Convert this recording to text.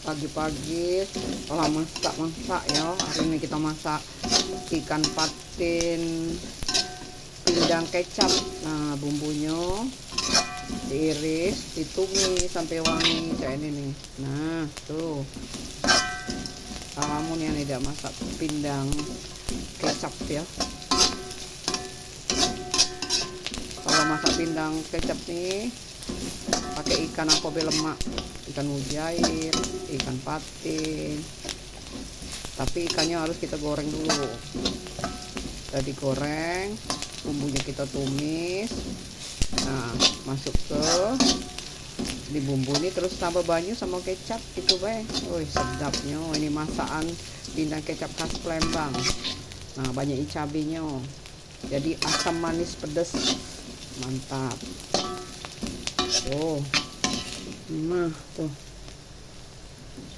pagi-pagi setelah masak ya. Hari ini kita masak ikan patin pindang kecap. Nah, bumbunya diiris, ditumis sampai wangi kayak ini nih. Nah, tuh. Kamu nih yang tidak masak pindang kecap ya. Kalau masak pindang kecap nih pakai ikan akobe lemak, ikan mujair, ikan patin. Tapi ikannya harus kita goreng dulu. Udah digoreng, bumbunya kita tumis. Nah, masuk ke di bumbu ini, terus tambah banyak sama kecap gitu be. Wih, sedapnya. Ini masakan pindang kecap khas Palembang. Nah, banyak cabenya. Jadi asam manis pedas. Mantap. Tuh. Nah, tuh.